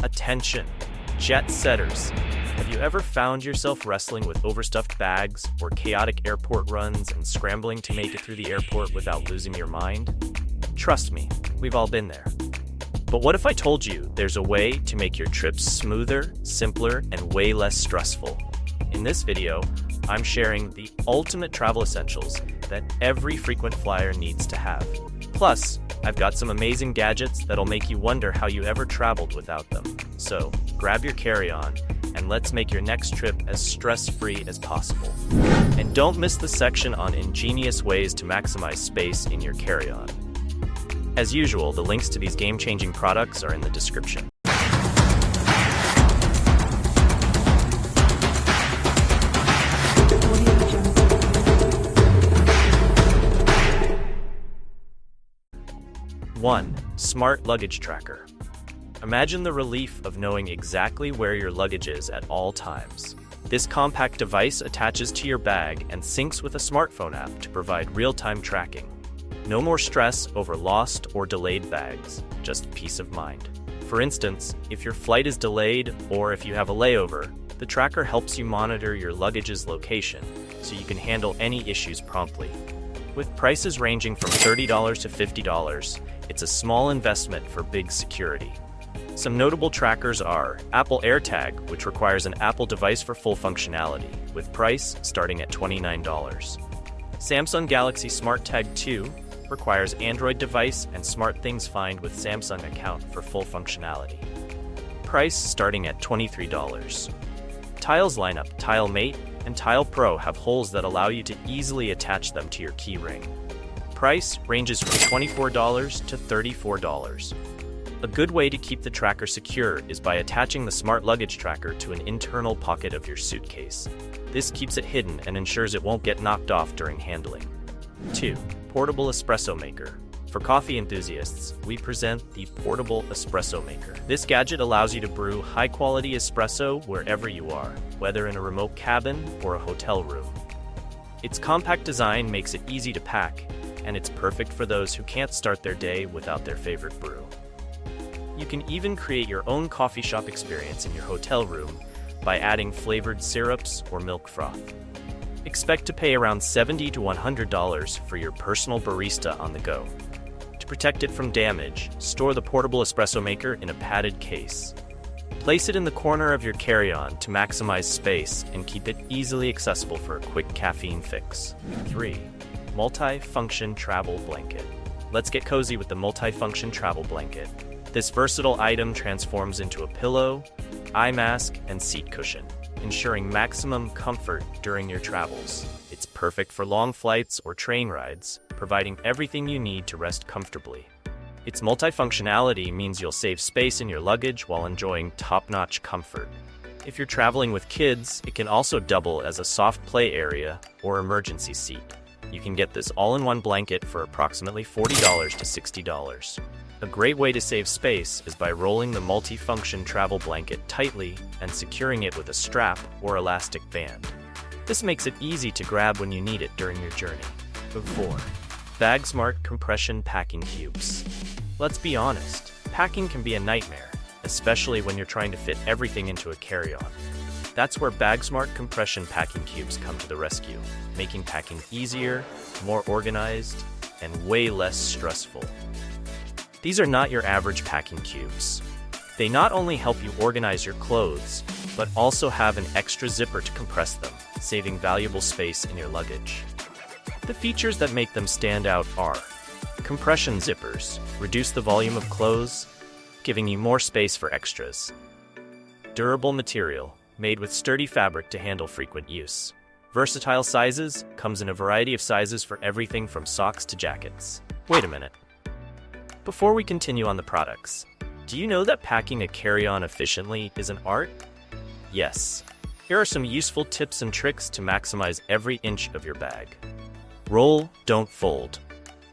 Attention, jet setters. Have you ever found yourself wrestling with overstuffed bags or chaotic airport runs and scrambling to make it through the airport without losing your mind? Trust me, we've all been there. But what if I told you there's a way to make your trips smoother, simpler, and way less stressful? In this video, I'm sharing the ultimate travel essentials that every frequent flyer needs to have. Plus, I've got some amazing gadgets that'll make you wonder how you ever traveled without them. So, grab your carry-on and let's make your next trip as stress-free as possible. And don't miss the section on ingenious ways to maximize space in your carry-on. As usual, the links to these game-changing products are in the description. One, Smart Luggage Tracker. Imagine the relief of knowing exactly where your luggage is at all times. This compact device attaches to your bag and syncs with a smartphone app to provide real-time tracking. No more stress over lost or delayed bags, just peace of mind. For instance, if your flight is delayed or if you have a layover, the tracker helps you monitor your luggage's location so you can handle any issues promptly. With prices ranging from $30 to $50, it's a small investment for big security. Some notable trackers are Apple AirTag, which requires an Apple device for full functionality, with price starting at $29. Samsung Galaxy SmartTag 2 requires Android device and SmartThings Find with Samsung account for full functionality. Price starting at $23. Tiles lineup Tile Mate and Tile Pro have holes that allow you to easily attach them to your key ring. Price ranges from $24 to $34. A good way to keep the tracker secure is by attaching the smart luggage tracker to an internal pocket of your suitcase. This keeps it hidden and ensures it won't get knocked off during handling. 2. Portable Espresso Maker. For coffee enthusiasts, we present the Portable Espresso Maker. This gadget allows you to brew high-quality espresso wherever you are, whether in a remote cabin or a hotel room. Its compact design makes it easy to pack, and it's perfect for those who can't start their day without their favorite brew. You can even create your own coffee shop experience in your hotel room by adding flavored syrups or milk froth. Expect to pay around $70 to $100 for your personal barista on the go. To protect it from damage, store the portable espresso maker in a padded case. Place it in the corner of your carry-on to maximize space and keep it easily accessible for a quick caffeine fix. 3. Multi-function travel blanket. Let's get cozy with the multi-function travel blanket. This versatile item transforms into a pillow, eye mask, and seat cushion, ensuring maximum comfort during your travels. It's perfect for long flights or train rides, providing everything you need to rest comfortably. Its multifunctionality means you'll save space in your luggage while enjoying top-notch comfort. If you're traveling with kids, it can also double as a soft play area or emergency seat. You can get this all-in-one blanket for approximately $40 to $60. A great way to save space is by rolling the multi-function travel blanket tightly and securing it with a strap or elastic band. This makes it easy to grab when you need it during your journey. 4. Bagsmart Compression Packing Cubes. Let's be honest, packing can be a nightmare, especially when you're trying to fit everything into a carry-on. That's where Bagsmart Compression Packing Cubes come to the rescue, making packing easier, more organized, and way less stressful. These are not your average packing cubes. They not only help you organize your clothes, but also have an extra zipper to compress them, saving valuable space in your luggage. The features that make them stand out are compression zippers, reduce the volume of clothes, giving you more space for extras. Durable material, made with sturdy fabric to handle frequent use. Versatile sizes, comes in a variety of sizes for everything from socks to jackets. Wait a minute. Before we continue on the products, do you know that packing a carry-on efficiently is an art? Yes. Here are some useful tips and tricks to maximize every inch of your bag. Roll, don't fold.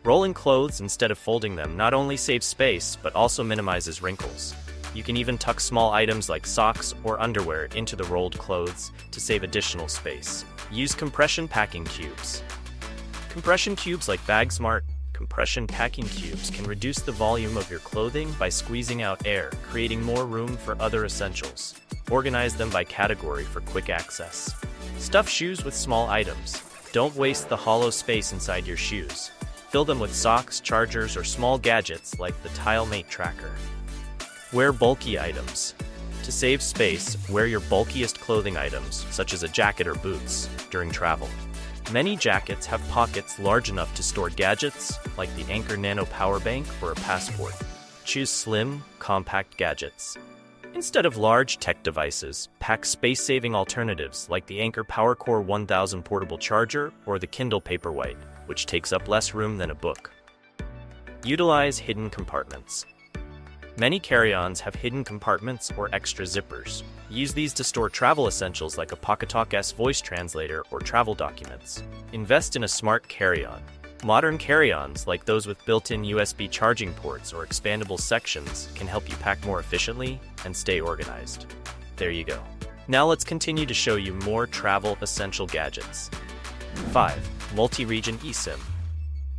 Rolling clothes instead of folding them not only saves space, but also minimizes wrinkles. You can even tuck small items like socks or underwear into the rolled clothes to save additional space. Use compression packing cubes. Compression cubes like Bagsmart Compression Packing Cubes can reduce the volume of your clothing by squeezing out air, creating more room for other essentials. Organize them by category for quick access. Stuff shoes with small items. Don't waste the hollow space inside your shoes. Fill them with socks, chargers, or small gadgets like the TileMate tracker. Wear bulky items. To save space, wear your bulkiest clothing items, such as a jacket or boots, during travel. Many jackets have pockets large enough to store gadgets, like the Anker Nano power bank or a passport. Choose slim, compact gadgets. Instead of large tech devices, pack space-saving alternatives like the Anker PowerCore 1000 portable charger or the Kindle Paperwhite, which takes up less room than a book. Utilize hidden compartments. Many carry-ons have hidden compartments or extra zippers. Use these to store travel essentials like a Pocketalk S Voice Translator or travel documents. Invest in a smart carry-on. Modern carry-ons, like those with built-in USB charging ports or expandable sections, can help you pack more efficiently and stay organized. There you go. Now let's continue to show you more travel essential gadgets. 5. Multi-region eSIM.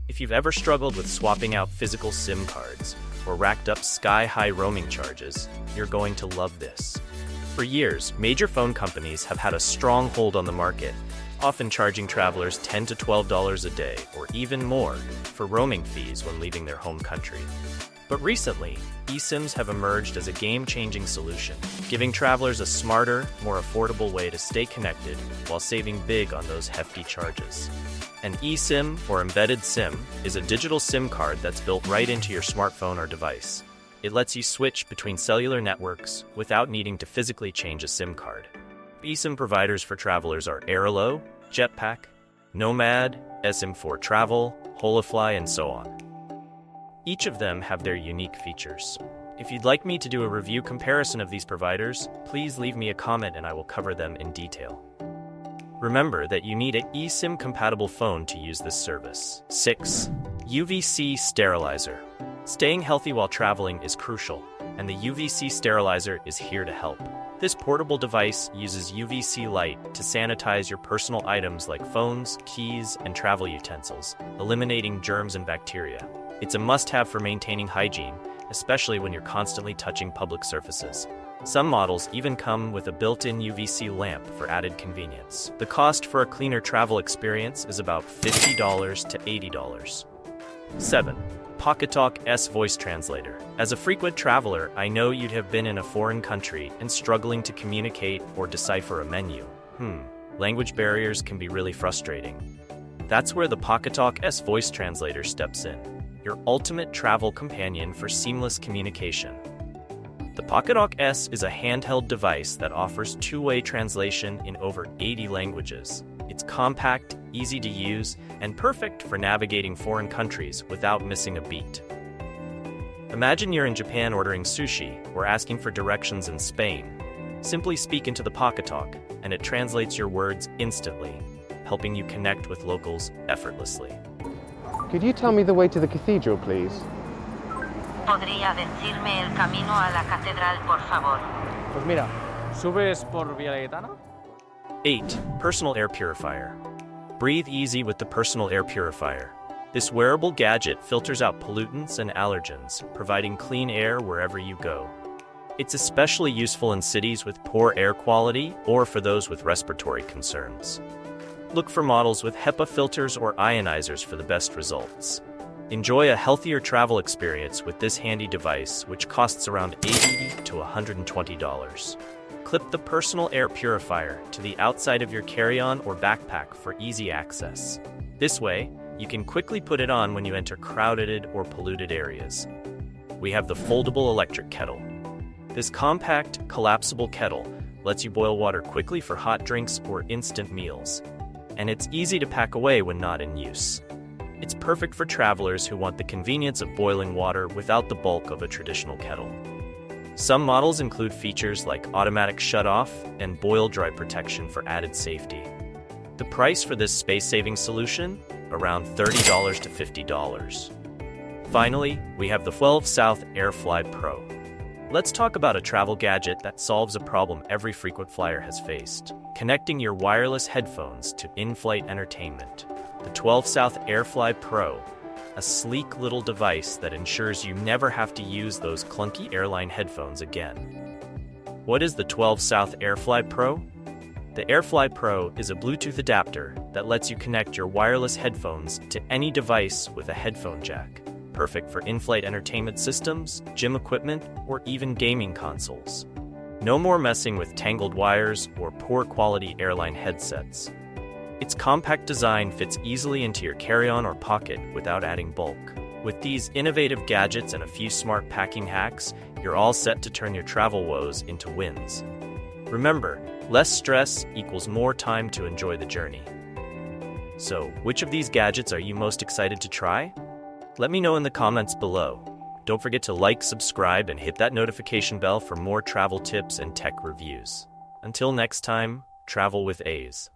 If you've ever struggled with swapping out physical SIM cards or racked up sky-high roaming charges, you're going to love this. For years, major phone companies have had a strong hold on the market, often charging travelers $10 to $12 a day or even more for roaming fees when leaving their home country. But recently, eSIMs have emerged as a game-changing solution, giving travelers a smarter, more affordable way to stay connected while saving big on those hefty charges. An eSIM, or embedded SIM, is a digital SIM card that's built right into your smartphone or device. It lets you switch between cellular networks without needing to physically change a SIM card. eSIM providers for travelers are Airalo, Jetpack, Nomad, eSIM4 Travel, Holofly, and so on. Each of them have their unique features. If you'd like me to do a review comparison of these providers, please leave me a comment and I will cover them in detail. Remember that you need an eSIM-compatible phone to use this service. 6. UV-C Sterilizer. Staying healthy while traveling is crucial, and the UV-C Sterilizer is here to help. This portable device uses UV-C light to sanitize your personal items like phones, keys, and travel utensils, eliminating germs and bacteria. It's a must-have for maintaining hygiene, especially when you're constantly touching public surfaces. Some models even come with a built-in UV-C lamp for added convenience. The cost for a cleaner travel experience is about $50 to $80. 7. Pocketalk S Voice Translator. As a frequent traveler, I know you'd have been in a foreign country and struggling to communicate or decipher a menu. Language barriers can be really frustrating. That's where the Pocketalk S Voice Translator steps in, your ultimate travel companion for seamless communication. The Pocketalk S is a handheld device that offers two-way translation in over 80 languages. It's compact, easy to use, and perfect for navigating foreign countries without missing a beat. Imagine you're in Japan ordering sushi or asking for directions in Spain. Simply speak into the Pocketalk, and it translates your words instantly, helping you connect with locals effortlessly. Could you tell me the way to the cathedral, please? ¿Podría decirme el camino a la catedral, por favor? Pues mira, ¿subes por Vía Laietana? 8. Personal Air Purifier. Breathe easy with the Personal Air Purifier. This wearable gadget filters out pollutants and allergens, providing clean air wherever you go. It's especially useful in cities with poor air quality or for those with respiratory concerns. Look for models with HEPA filters or ionizers for the best results. Enjoy a healthier travel experience with this handy device, which costs around $80 to $120. Clip the Personal Air Purifier to the outside of your carry-on or backpack for easy access. This way, you can quickly put it on when you enter crowded or polluted areas. We have the foldable electric kettle. This compact, collapsible kettle lets you boil water quickly for hot drinks or instant meals. And it's easy to pack away when not in use. It's perfect for travelers who want the convenience of boiling water without the bulk of a traditional kettle. Some models include features like automatic shut-off and boil-dry protection for added safety. The price for this space-saving solution? Around $30 to $50. Finally, we have the 12 South AirFly Pro. Let's talk about a travel gadget that solves a problem every frequent flyer has faced: connecting your wireless headphones to in-flight entertainment. The 12 South AirFly Pro a sleek little device that ensures you never have to use those clunky airline headphones again. What is the 12 South AirFly Pro? The AirFly Pro is a Bluetooth adapter that lets you connect your wireless headphones to any device with a headphone jack. Perfect for in-flight entertainment systems, gym equipment, or even gaming consoles. No more messing with tangled wires or poor quality airline headsets. Its compact design fits easily into your carry-on or pocket without adding bulk. With these innovative gadgets and a few smart packing hacks, you're all set to turn your travel woes into wins. Remember, less stress equals more time to enjoy the journey. So, which of these gadgets are you most excited to try? Let me know in the comments below. Don't forget to like, subscribe, and hit that notification bell for more travel tips and tech reviews. Until next time, travel with A's.